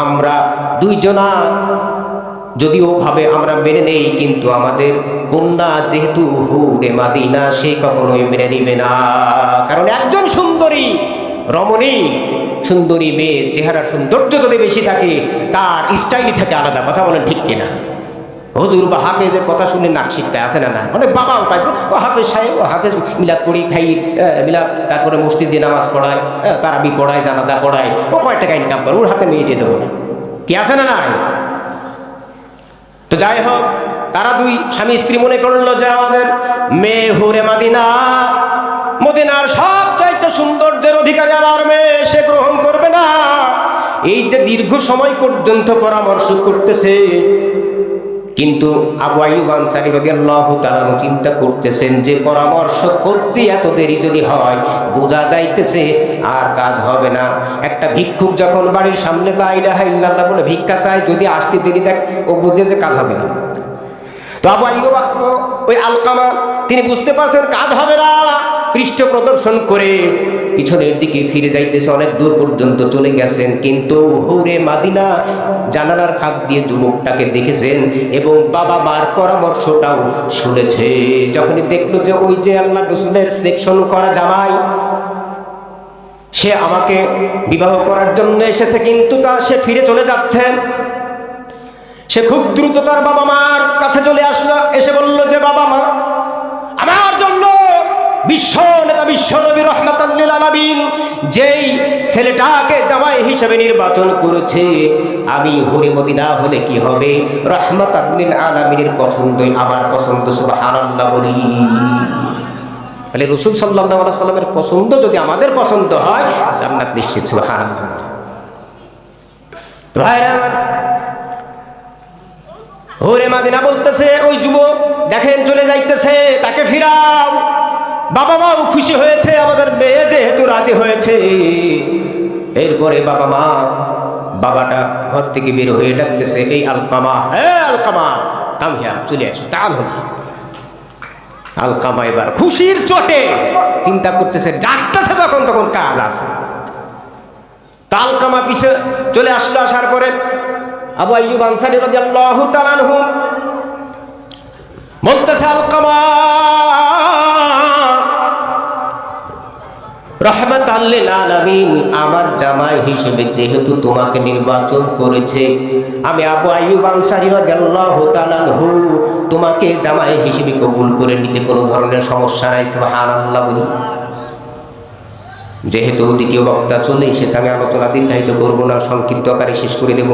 আমরা দুইজনা যদিও ভাবে আমরা মেনে নেই, কিন্তু আমাদের কন্যা যেহেতু হুরে মদিনা, সে কখনোই মেনে নিবে না। কারণ একজন সুন্দরী রমণী, সুন্দরী মেয়ের চেহারার সৌন্দর্য যদি বেশি থাকে, তার স্টাইলই থাকে আলাদা, কথা বলেন ঠিক কিনা? হুজুর বা হাফেজের কথা শুনে নাক শিক্ষায় আছে না? না, অনেক বাবাও পাইছে, ও হাফেজ সাহেব, ও হাফেজ মিলাদ পড়ি খাই, মিলাদ, তারপরে মসজিদে নামাজ পড়ায়, তারাবি পড়ায়, জানাজা পড়ায়, ও কয় টাকা ইনকাম করে, ওর হাতে মেয়েটে দেবো না, কি আছে না নাই? তো যাই হোক, তারা দুই স্বামী স্ত্রী মনে করলো যে আমাদের মেয়ে হুরে মদিনা, মদিনার সবচাইতে সৌন্দর্যের অধিকারী আমার মেয়ে, সে গ্রহণ করবে না। এই যে দীর্ঘ সময় পর্যন্ত পরামর্শ করতেছে, কিন্তু আবু আইয়ুব আনসারী রাদিয়াল্লাহু তাআলা চিন্তা করতেছেন যে পরামর্শ করতে এত দেরি যদি হয়, বোঝা যাইতেছে আর কাজ হবে না। একটা ভিক্ষুক যখন বাড়ির সামনে লা ইলাহা ইল্লাল্লাহ বলে ভিক্ষা চায়, যদি আসতে দেরি দেখ, ও বুঝে যে কাজ হবে না। তো আবু আইয়ুব, তো ওই আলকামা, তিনি বুঝতে পারছেন কাজ হবে না, পৃষ্ঠ প্রদর্শন করে পিছনের দিকে ফিরে যাইতেছে, অনেক দূর পর্যন্ত চলে গেছেন। কিন্তু হুরে মদিনা জানালার ফাঁক দিয়ে যুবকটাকে দেখেছেন এবং বাবা মার পরামর্শটাও শুনেছে। যখনই দেখলো যে ওই যে আল্লাহর রাসূলের সিলেকশন করা জামাই, সে আমাকে বিবাহ করার জন্য এসেছে, কিন্তু সে ফিরে চলে যাচ্ছে, সে খুব দ্রুত তার বাবা মার কাছে চলে আসলো, এসে বলল যে বাবা মা, আমার জন্য বিশ্ব নেতা, বিশ্ব নবী রাহমাতাল লিল আলামিন যেই ছেলেটাকে জামাই হিসেবে নির্বাচন করেছে, আমি হুরে মদিনা হলে কি হবে, রাহমাতাল লিল আলামিনের পছন্দই আমার পছন্দ। সুবহানাল্লাহ বলি। তাহলে রাসূল সাল্লাল্লাহু আলাইহি সাল্লামের পছন্দ যদি আমাদের পছন্দ হয়, জান্নাত নিশ্চিত। সুবহানাল্লাহ। ভাইরা আমার, হুরে মদিনা বলতেছে ওই যুবক দেখেন চলে যাইতেছে, তাকে ফিরাও। বাবা মাও খুশি হয়েছে, আমাদের মেয়ে যেহেতু রাজি হয়েছে। এরপরে বাবাটা ঘর থেকে বের হয়ে ডাকতেছে, এই আলকামা, আলকামা কাম হিয়া, চলে আসো, তাল হল। আলকামা এবার খুশির চোটে চিন্তা করতেছে, ডাকতেছে তখন কাজ আছে। তা আলকামা পিছে চলে আসলো। আসার পরে আবু আইয়ুব আনসারী রাদিয়াল্লাহু তাআলা আনহু বলতেছে, আলকামা রাহমাতাল লিল আলামিন, আমার জামাই হিসেবে যেহেতু তোমাকে নির্বাচন করেছে, আমি আবু আইয়ুব আনসারী রাদিয়াল্লাহু তাআলা আনহু তোমাকে জামাই হিসেবে কবুল করে নিতে কোনো ধরনের সমস্যা নাই। সুবহানাল্লাহ বলি। যেহেতু দ্বিতীয় বক্তা চলে এসেছে, আমি আলোচনা দীর্ঘায়িত করবো না, সংক্ষিপ্ত আকারে শেষ করে দেব।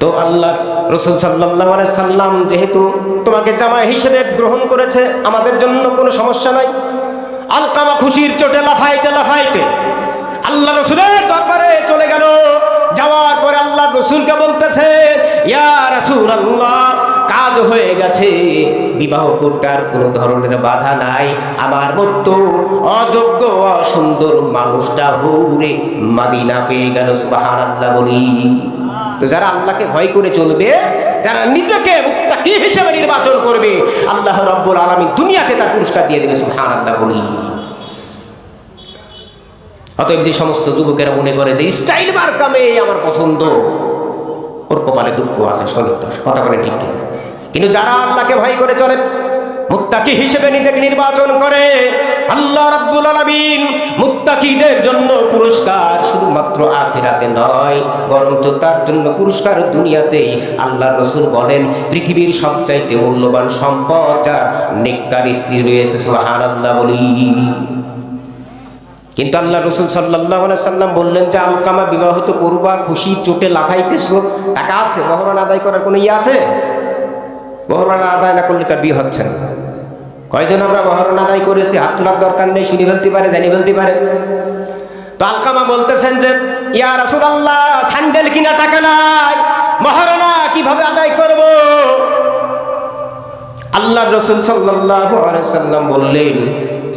তো আল্লাহ রাসূল সাল্লাল্লাহু আলাইহি সাল্লাম যেহেতু তোমাকে জামাই হিসেবে গ্রহণ করেছে, আমাদের জন্য কোনো সমস্যা নাই। আলকামা খুশির চোটে লাফাইতে লাফাইতে আল্লাহ রাসূলের দরবারে চলে গেল। যাওয়ার পরে আল্লাহ রাসূলকে বলতেছে, ইয়া রাসূলুল্লাহ, কাজ হয়ে গেছে, বিবাহ করতে আর কোনো ধরনের বাধা নাই। আমার মতো অযোগ্য অসুন্দর মানুষটা হুরে মদিনা পেয়ে গেল। সুবহানাল্লাহ বলি। তো যারা আল্লাহকে ভয় করে চলবে, যারা নিজেকে মুত্তাকি হিসেবে নির্বাচন করবে, আল্লাহ রাব্বুল আলামিন দুনিয়াতে তার পুরস্কার দিয়ে দেবে। সুবহানাল্লাহ বলি। অতএব যে সমস্ত যুবকেরা মনে করে যে স্টাইল মার্কা মেয়ে আমার পছন্দ, ওর কপালে দুঃখ আছে, সনিত কথা বলে ঠিক কিনা? কিন্তু যারা আল্লাহকে ভয় করে চলে, মুত্তাকি হিসেবে নিজেকে নির্বাচন করে, আল্লাহ রাব্বুল আলামিন মুত্তাকিদের জন্য পুরস্কার শুধুমাত্র আখিরাতে নয়, বরঞ্চ তার জন্য পুরস্কার দুনিয়াতেই। আল্লাহর রাসূল বলেন, পৃথিবীর সবচাইতে মূল্যবান সম্পদ যার নেককার স্ত্রী রয়েছে। সুবহানাল্লাহ বলি। কিন্তু আল্লাহ রাসূল সাল্লাল্লাহু আলাইহি সাল্লাম বললেন যে, আলকামা বিবাহ তো করবা, খুশির চোটে লাফাইতেছো, টাকা আছে, মহরণ আদায় করার কোনো আছে? মহরণ আদায় না করলে তার বিয়ে হচ্ছে না। কয়জন আমরা মহরণ আদায় করেছি? হাত তোলার দরকার নেই, শুনে ফেলতে পারে, জানিয়ে ফেলতে পারে। তো আলকামা বলতেছেন যে, ইয়া রাসূলুল্লাহ, স্যান্ডেল কিনা টাকা নাই, মহরণা কিভাবে আদায় করব? আল্লাহ রাসূল সাল্লাল্লাহু আলাইহি সাল্লাম বললেন,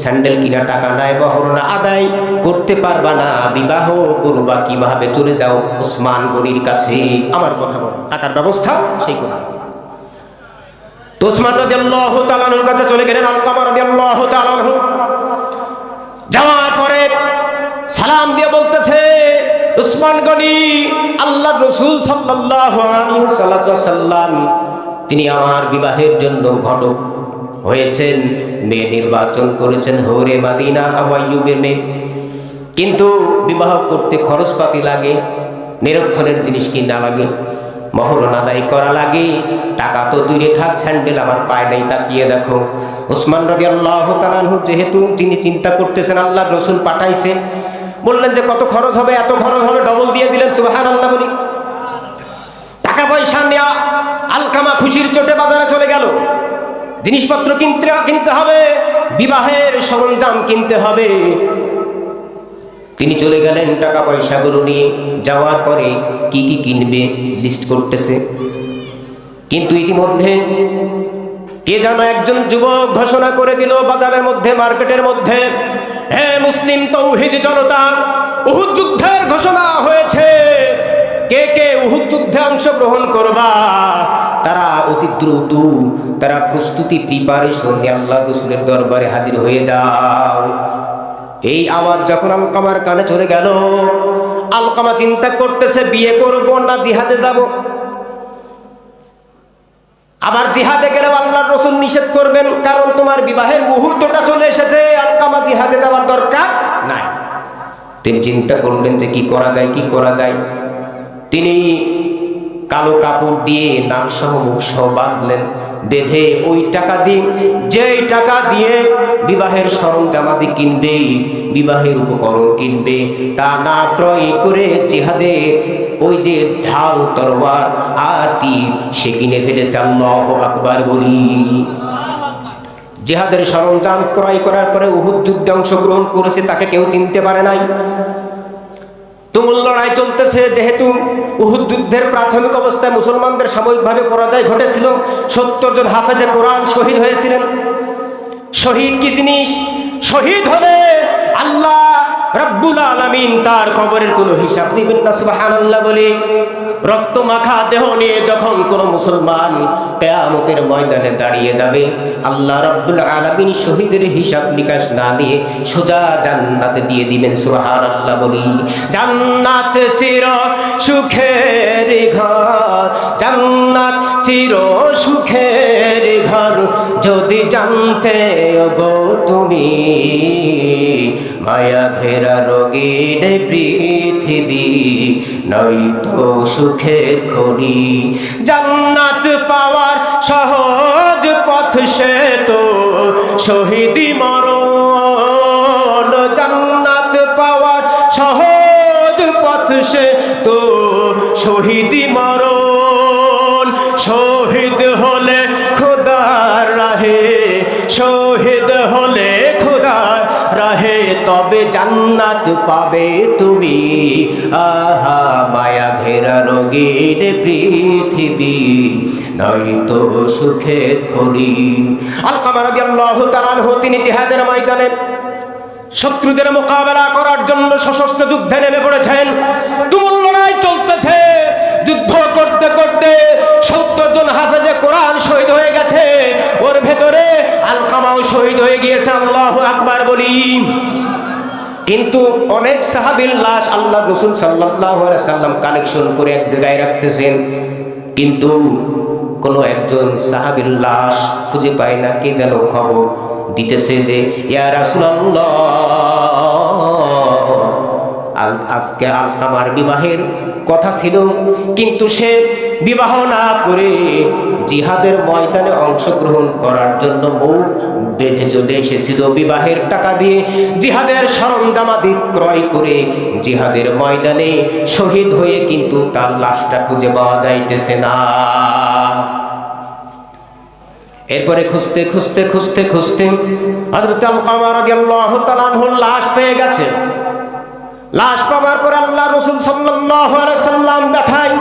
স্যান্ডেল কিনা টাকা নাই, মহরণা আদায় করতে পারবা না, বিবাহ করবা কিভাবে? চলে যাও ওসমান গনির কাছে, আমার কথা বলো, টাকার ব্যবস্থা সেই করো। তো ওসমান রাদিয়াল্লাহু তাআলা আনহুর কাছে চলে গেলেন আলকামা রাদিয়াল্লাহু তাআলা আনহু। যাওয়ার পরে সালাম দিয়ে বলতেছে, ওসমান গনি, আল্লাহ রাসূল সাল্লাল্লাহু আলাইহি ওয়াসাল্লাম তিনি আমার বিবাহের জন্য ঘটক হয়েছেন, মেয়ে নির্বাচন করেছেন হুরে মদিনা, আবু আইয়ুবের মেয়ে। কিন্তু বিবাহ করতে খরচপাতি লাগে, নিরক্ষরের জিনিস কিনা লাগে, মহরণ আদায় করা লাগে, টাকা তো দূরে থাক, স্যান্ডেল আমার পায় নাই। তাকিয়ে দেখো, ওসমান রাদিয়াল্লাহু তাআলা আনহু যেহেতু তিনি চিন্তা করতেছেন, আল্লাহর রাসূল পাঠাইছে, বললেন যে কত খরচ হবে, এত খরচ হবে, ডবল দিয়ে দিলেন। সুবহানাল্লাহ বলি। টাকা পয়সা নেওয়া আলকামা খুশির চোটে বাজারে চলে গেল, জিনিসপত্র কিনতে হবে, বিবাহের সরঞ্জাম কিনতে হবে। তিনি চলে গেলেন টাকা পয়সাগুলো নিয়ে। যাওয়ার পরে কি কি কিনবে লিস্ট করতেছে। কিন্তু ইতিমধ্যে কে যেন একজন যুবক ঘোষণা করে দিল বাজারের মধ্যে, মার্কেটের মধ্যে, হে মুসলিম তৌহিদ জনতা, উহুদ যুদ্ধের ঘোষণা হয়েছে, কে কে উহুদ যুদ্ধে অংশগ্রহণ করবা? তারা অতি দ্রুত তারা প্রস্তুতি প্রিপারেশন নিয়ে আল্লাহর রাসূলের দরবারে হাজির হয়ে যাও। এই আওয়াজ যখন আলকামার কানে চলে গেল, আলকামা চিন্তা করতেছে, বিয়ে করব না জিহাদে যাব? আবার জিহাদে গেলে আল্লাহর রাসূল নিষেধ করবেন, কারণ তোমার বিবাহের মুহূর্তটা চলে এসেছে, আলকামা জিহাদে যাওয়ার দরকার নাই। তিনি চিন্তা করলেন যে কি করা যায়, কি করা যায়। তিনি কালো কাপড় দিয়ে নাক সহ মুখ সহ বাঁধলেন, বেঁধে ওই টাকা দিয়ে, যেই টাকা দিয়ে বিবাহের সরঞ্জামাদি কিনবে, বিবাহের উপকরণ কিনবে, তা না ক্রয় করে জিহাদে ওই যে ঢাল, তরোয়ার আর তীর সে কিনে ফেলেছে। আল্লাহু আকবার বলি। জিহাদের সরঞ্জাম ক্রয় করার পরে উহুদ যুদ্ধে অংশগ্রহণ করেছে, তাকে কেউ চিনতে পারে নাই। তুমুল লড়াই চলতেছে, যেহেতু উহুদ যুদ্ধের প্রাথমিক অবস্থায় মুসলমানদের সাময়িকভাবে পরাজয় ঘটেছিল, 70 জন হাফেজে কোরআন শহীদ হয়েছিলেন। শহীদ কি জিনিস? শহীদ হলে আল্লাহ রাব্বুল আলামিন তার কবরের কোনো হিসাব দিবেন না, সুবহানাল্লাহ বলে। রক্ত মাখা দেহ নিয়ে যখন কোনো মুসলমান কিয়ামতের ময়দানে দাঁড়িয়ে যাবে, আল্লাহ রাব্বুল আলামিন শহীদের হিসাব নিকাশ না নিয়ে সোজা জান্নাতে দিয়ে দিবেন, সুবহানাল্লাহ বলি। জান্নাত চির সুখের ঘর, জান্নাত চির সুখের ঘর, যদি জানতে গো তুমি, মায়া ঘেরা রোগীর পৃথিবী নয়তো সুখের খনি। জান্নাত পাওয়ার সহজ পথ সে তো শহীদি মরণ, জান্নাত পাওয়ার সহজ পথ সে তো শহীদি মরণ। শহীদ হলে খোদার রাহে, শহীদ হলে খোদার রাহে, তবে জান্নাত পাবে তুমি। আহা মায়া ঘেরা রোগীর পৃথিবী নয়তো সুখের খনি। আলকামা রাদিয়াল্লাহু তাআলা আনহু তিনি জিহাদের ময়দানে শত্রুদের মোকাবেলা করার জন্য সশস্ত্র যুদ্ধে নেমে পড়েছেন। তুমুল লড়াই চলতেছে, যুদ্ধ করতে করতে 70 জন হাফেজে কোরআন শহীদ হয়ে গেছে, ওর ভেতরে আলকামাও শহীদ হয়ে গিয়েছে, আল্লাহু আকবার বলি। কিন্তু অনেক সাহাবীর লাশ আল্লাহ রাসূল সাল্লাল্লাহু আলাইহি ওয়াসাল্লাম কালেকশন করে এক জায়গায় রাখতেছেন, কিন্তু কোনো একজন সাহাবীর লাশ খুঁজে পায় না। কে যেন খবর দিতেছে যে ইয়া রাসূলুল্লাহ, আজকে আলকামার বিবাহের কথা ছিল, কিন্তু সে বিবাহ না করে জিহাদের ময়দানে অংশগ্রহণ করার জন্য মুখ বেঁধে চলে এসেছিল। বিবাহের টাকা দিয়ে জিহাদের সরঞ্জামাদি ক্রয় করে জিহাদের ময়দানে শহীদ হয়ে কিন্তু তার লাশটা খুঁজে পাওয়া যাইতেছে না। এরপরে খুঁজতে খুঁজতে খুঁজতে খুঁজতে হযরত আলকামা রাদিয়াল্লাহু তাআলা আনহুর লাশ পেয়ে গেছে। লাশ পাওয়ার পর আল্লাহ রাসূল সাল্লাল্লাহু আলাইহি ওয়াসাল্লাম ব্যথায়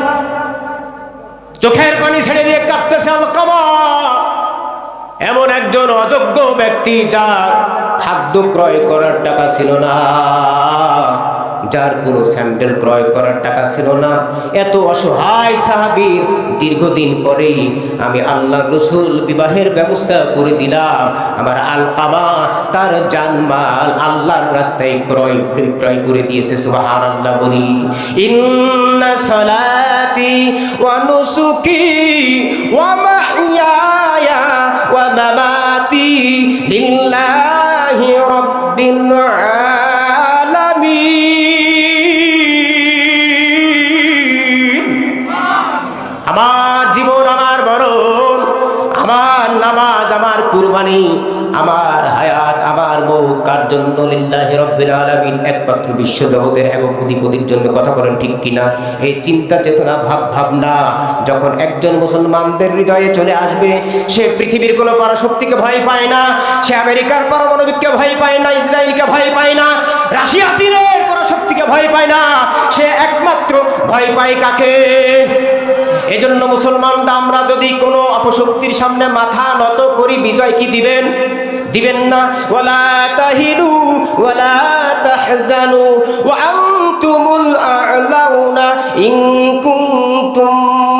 চোখের পানি ছেড়ে দিয়ে কাঁদতেছে। আলকামা এমন একজন অযোগ্য ব্যক্তি, যার খাদ্য ক্রয় করার টাকা ছিল না, যার কোনো স্যান্ডেল ক্রয় করার টাকা ছিল না, এত অসহায় সাহাবীর দীর্ঘদিন পরেই আমি আল্লাহর রাসূল বিবাহের ব্যবস্থা করে দিলাম। আমার আলকামা তার জানমাল আল্লাহর রাস্তায় ক্রয় করে দিয়েছে, সুবহানাল্লাহ বলি। ইন্না সালাতি ওয়া নুসুকি ওয়া মাহইয়ায়া ওয়া মামাতি লিল্লাহি রাব্বিল আলামিন। আমার জীবন, আমার মরণ, আমার নামাজ, আমার কুরবানি, আমার হায়াত, আমার মৌত কার জন্য? লিল্লাহি রাব্বিল আলামিন, একমাত্র বিশ্ব জগতের এবং অধিপতির জন্য। কথা বলেন ঠিক কিনা? এই চিন্তা চেতনা ভাবনা যখন একজন মুসলমানদের হৃদয়ে চলে আসবে, সে পৃথিবীর কোনো পরাশক্তিকে ভয় পায় না, সে আমেরিকার পারমাণবিককে ভয় পায় না, ইসরায়েলকে ভয় পায় না, রাশিয়া চীনের পরাশক্তিকে ভয় পায় না, সে একমাত্র ভয় পায় কাকে? এজন্য মুসলমানরা আমরা যদি কোনো অপশক্তির সামনে মাথা নত করি, বিজয় কি দিবেন? দিবেন না। ওয়ালা তাহিনু ওয়ালা তাহজানু ওয়া আনতুমুল আ'লাউনা ইন কুনতুম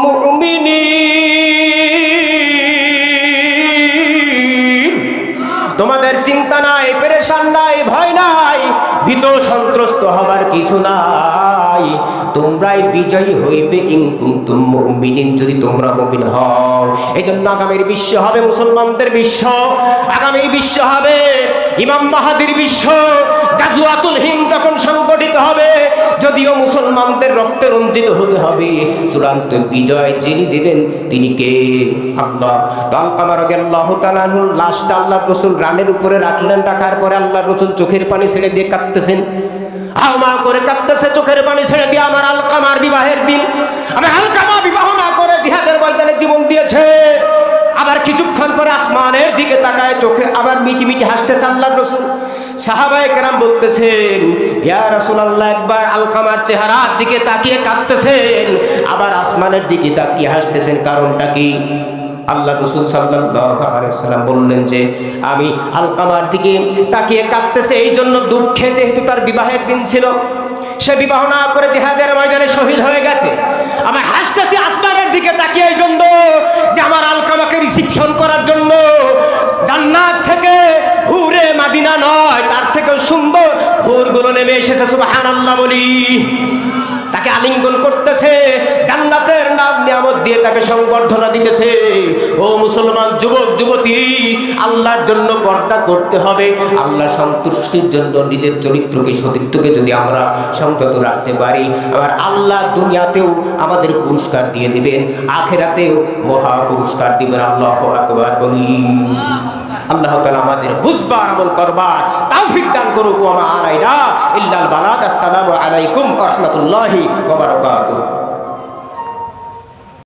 মুমিনিন। তোমাদের চিন্তা নাই, পেরেশান নাই, ভয় নাই, ভীত সন্ত্রস্ত হবার কিছু নাই, তোমরাই বিজয়ী হইবে ইন কুনতুম মুমিনিন, যদি তোমরা মুমিন হও। এজন্য আগামীর বিশ্ব হবে মুসলমানদের বিশ্ব, আগামীর বিশ্ব হবে ইমাম মাহাদির বিশ্ব। গাজওয়াতুল হিন্দ যখন সংগঠিত হবে, যদিও মুসলমানদের রক্তে রঞ্জিত হতে হবে, চূড়ান্ত বিজয় যিনি দিবেন তিনি কে? আল্লাহ। আলকামা রাদিয়াল্লাহু তাআলা আনহুর লাশটা আল্লাহর রাসূল রানের উপরে রাখলেন। রাখার পরে আল্লাহর রাসূল চোখের পানি ছেড়ে দিয়ে কাঁদতেছেন, আওমা করে কাঁদতেছে, চোখের পানি ছেড়ে দিয়ে। আমার আলকামার বিবাহের দিন, আমি আলকামা বিবাহ না করে জিহাদের ময়দানে জীবন দিয়েছে, আবার কিছুক্ষণ পরে আসমানের দিকে তাকায়, চোখে আবার মিটি মিটি হাসতেছে আল্লাহর রাসূল। সাহাবায়ে কেরাম বলতেছেন, ইয়া রাসূলুল্লাহ, একবার আলকামার চেহারার দিকে তাকিয়ে কাঁদতেছেন, আবার আসমানের দিকে তাকিয়ে হাসতেছেন, কারণটা কি? আল্লাহ রাসূল সাল্লাল্লাহু আলাইহি ওয়াসাল্লাম বললেন যে, আমি আলকামার দিকে তাকিয়ে কাঁদতেছে এই জন্য দুঃখে, যেহেতু তার বিবাহের দিন ছিল, সে বিবাহ না করে জিহাদের ময়দানে শহীদ হয়ে গেছে। আমি হাসতেছি আসমানের দিকে তাকিয়ে এই জন্য যে আমার আলকামাকে রিসিপশন করার জন্য জান্নাত থেকে হুরে মাদিনা নয়, তার থেকেও সুন্দর হুরগুলো নেমে এসেছে। সুবহানাল্লাহ বলি। তাকে আলিঙ্গন করতেছে, জান্নাতের নাজ নিয়ামত দিয়ে তাকে সংবর্ধনা দিতেছে। ও মুসলমান যুবক যুবতী, আল্লাহর জন্য পর্দা করতে হবে। আল্লাহ সন্তুষ্টির জন্য নিজের চরিত্রকে, সতীত্বকে যদি আমরা সংযত রাখতে পারি, আবার আল্লাহ দুনিয়াতেও আমাদের পুরস্কার দিয়ে দিবেন, আখিরাতেও মহা পুরস্কার দিবেন। আল্লাহু আকবার বলি। আল্লাহ তাআলা আমাদের বুঝবার, আমল করবার তৌফিক দান করুক। ওয়া মা আলাইনা ইল্লাল বালাগ। আসসালামু আলাইকুম ওয়া রাহমাতুল্লাহি ওয়া বারাকাতুহু।